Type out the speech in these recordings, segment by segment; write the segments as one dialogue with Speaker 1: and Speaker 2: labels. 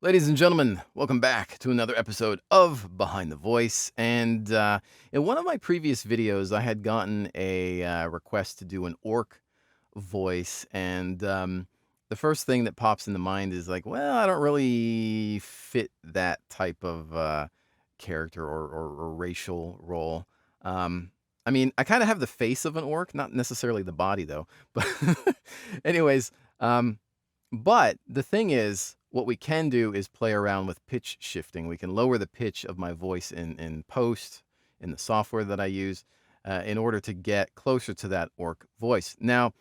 Speaker 1: Ladies and gentlemen, welcome back to another episode of Behind the Voice. And in one of my previous videos, I had gotten a request to do an orc voice. And the first thing that pops into mind is like, well, I don't really fit that type of character or racial role. I mean, I kind of have the face of an orc, not necessarily the body, though. But anyways, but the thing is, what we can do is play around with pitch shifting. We can lower the pitch of my voice in post, in the software that I use, in order to get closer to that orc voice. Now,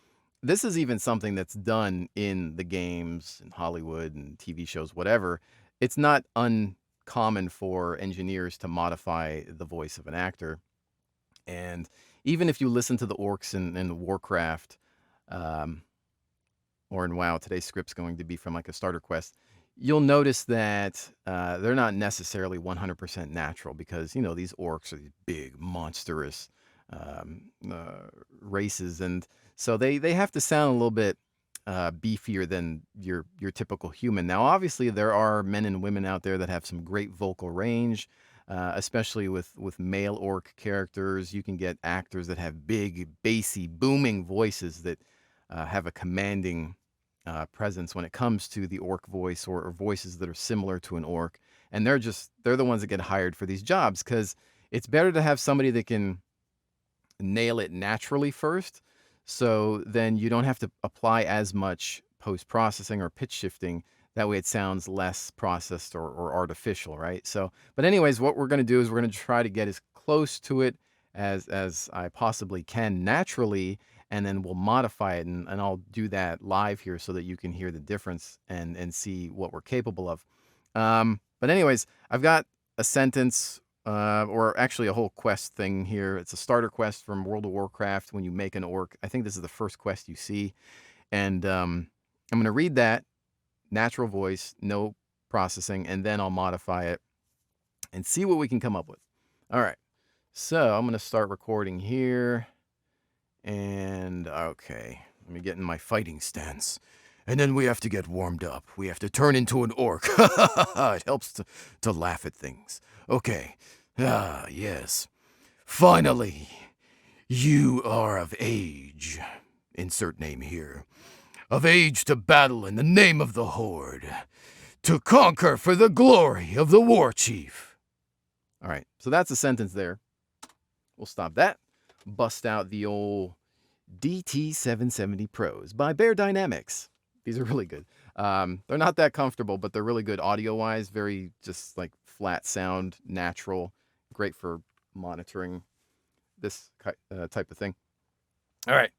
Speaker 1: this is even something that's done in the games, in Hollywood and TV shows, whatever. It's not uncommon for engineers to modify the voice of an actor. And even if you listen to the orcs in Warcraft, or in WoW, today's script's going to be from like a starter quest, you'll notice that they're not necessarily 100% natural because, you know, these orcs are these big, monstrous races. And so they have to sound a little bit beefier than your typical human. Now, obviously, there are men and women out there that have some great vocal range, especially with male orc characters. You can get actors that have big, bassy, booming voices that have a commanding presence when it comes to the orc voice or voices that are similar to an orc. And they're the ones that get hired for these jobs because it's better to have somebody that can nail it naturally first. So then you don't have to apply as much post-processing or pitch shifting. That way it sounds less processed or artificial, right? So, but anyways, what we're going to do is we're going to try to get as close to it as I possibly can naturally, and then we'll modify it, and I'll do that live here so that you can hear the difference and see what we're capable of. But anyways, I've got a sentence, or actually a whole quest thing here. It's a starter quest from World of Warcraft when you make an orc. I think this is the first quest you see. And I'm going to read that, natural voice, no processing, and then I'll modify it and see what we can come up with. All right. So I'm going to start recording here. And okay, let me get in my fighting stance. And then we have to get warmed up. We have to turn into an orc. It helps to laugh at things. Okay. Ah, yes. Finally, you are of age. Insert name here. Of age to battle in the name of the Horde. To conquer for the glory of the War Chief. All right, so that's a sentence there. We'll stop that. Bust out the old DT770 Pros by Bear Dynamics. These are really good. They're not that comfortable, but they're really good audio-wise. Very just like flat sound, natural. Great for monitoring this type of thing. All right.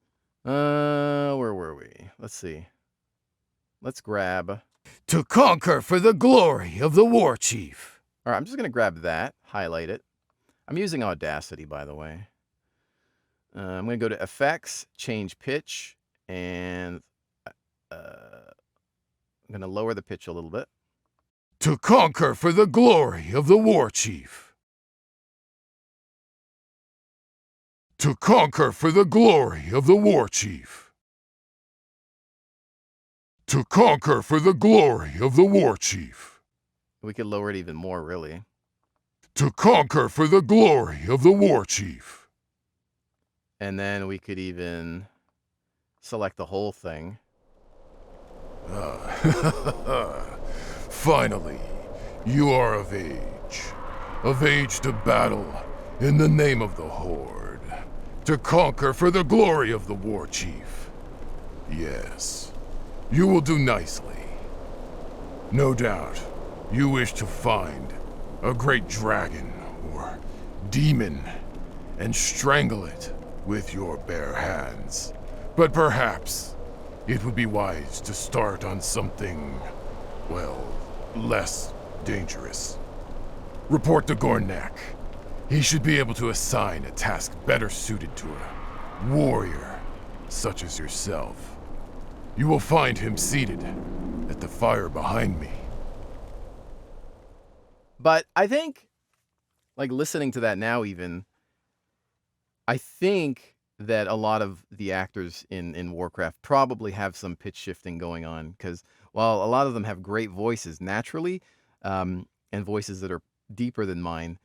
Speaker 1: Where were we? Let's see. Let's grab To Conquer for the Glory of the War Chief. All right, I'm just going to grab that, highlight it. I'm using Audacity, by the way. I'm going to go to Effects, Change Pitch, and I'm going to lower the pitch a little bit. To conquer for the glory of the War Chief. To conquer for the glory of the War Chief. To conquer for the glory of the War Chief. We could lower it even more, really. To conquer for the glory of the War Chief. And then we could even select the whole thing. Finally, you are of age to battle in the name of the Horde, to conquer for the glory of the War Chief. Yes, you will do nicely. No doubt, you wish to find a great dragon or demon and strangle it with your bare hands. But perhaps it would be wise to start on something, well, less dangerous. Report to Gornak. He should be able to assign a task better suited to a warrior such as yourself. You will find him seated at the fire behind me. But I think, like listening to that now even, I think that a lot of the actors in Warcraft probably have some pitch shifting going on because while a lot of them have great voices naturally, and voices that are deeper than mine,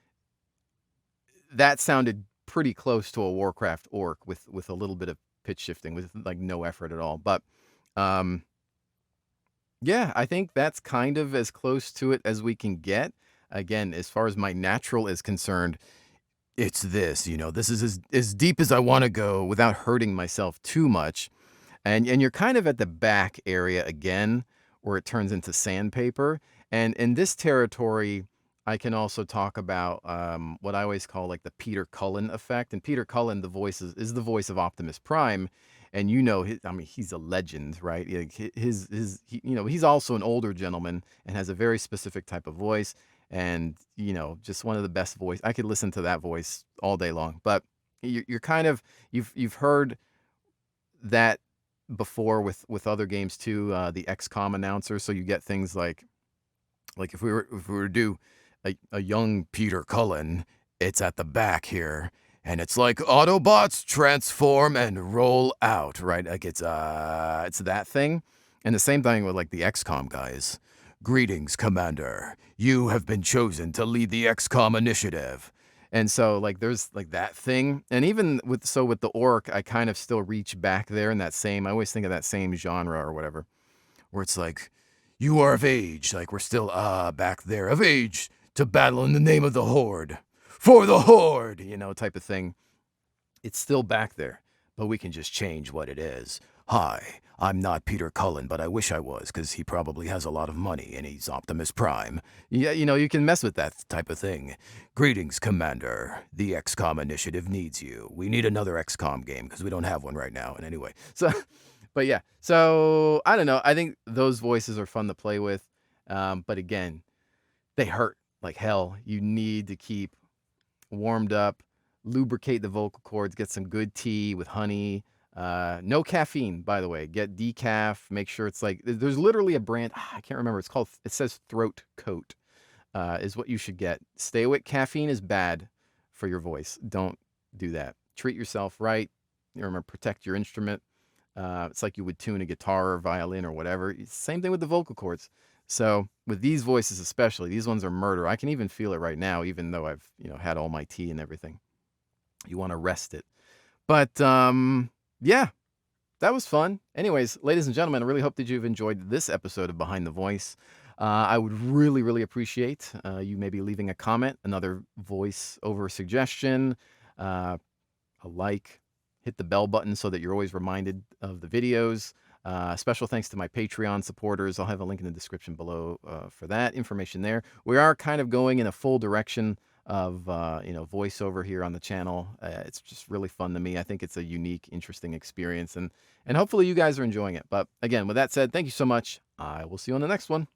Speaker 1: that sounded pretty close to a Warcraft orc with a little bit of pitch shifting with like no effort at all. But um, yeah, I think that's kind of as close to it as we can get. Again, as far as my natural is concerned, it's this, this is as deep as I want to go without hurting myself too much. And you're kind of at the back area again, where it turns into sandpaper. And in this territory, I can also talk about what I always call like the Peter Cullen effect. And Peter Cullen, the voice is the voice of Optimus Prime, and I mean, he's a legend, right? He's also an older gentleman and has a very specific type of voice, and just one of the best voice. I could listen to that voice all day long. But you're kind of you've heard that before with other games too, the XCOM announcer. So you get things like if we were to do a young Peter Cullen, it's at the back here, and it's like Autobots transform and roll out, right? Like it's that thing, and the same thing with like the XCOM guys. Greetings, Commander. You have been chosen to lead the XCOM initiative. And so like there's like that thing. And even with the orc, I kind of still reach back there in that same, I always think of that same genre or whatever, where it's like, you are of age, like we're still back there, of age to battle in the name of the Horde. For the Horde, type of thing. It's still back there, but we can just change what it is. Hi, I'm not Peter Cullen, but I wish I was, because he probably has a lot of money and he's Optimus Prime. Yeah, you can mess with that type of thing. Greetings, Commander. The XCOM initiative needs you. We need another XCOM game, because we don't have one right now. And anyway, so, but yeah, so I don't know. I think those voices are fun to play with. But again, they hurt like hell. You need to keep warmed up, lubricate the vocal cords, get some good tea with honey. No caffeine, by the way. Get decaf. Make sure it's like there's literally a brand. I can't remember. It says Throat Coat. Is what you should get. Stay away. Caffeine is bad for your voice. Don't do that. Treat yourself right. Remember, protect your instrument. It's like you would tune a guitar or violin or whatever. Same thing with the vocal cords. So with these voices especially, these ones are murder. I can even feel it right now, even though I've had all my tea and everything. You want to rest it. But yeah, that was fun. Anyways, ladies and gentlemen, I really hope that you've enjoyed this episode of Behind the Voice. I would really, really appreciate you maybe leaving a comment, another voice over suggestion, a like, hit the bell button so that you're always reminded of the videos. Special thanks to my Patreon supporters. I'll have a link in the description below for that information there. We are kind of going in a full direction of voiceover here on the channel. It's just really fun to me. I think it's a unique, interesting experience, and hopefully you guys are enjoying it. But again, with that said, thank you so much. I will see you on the next one.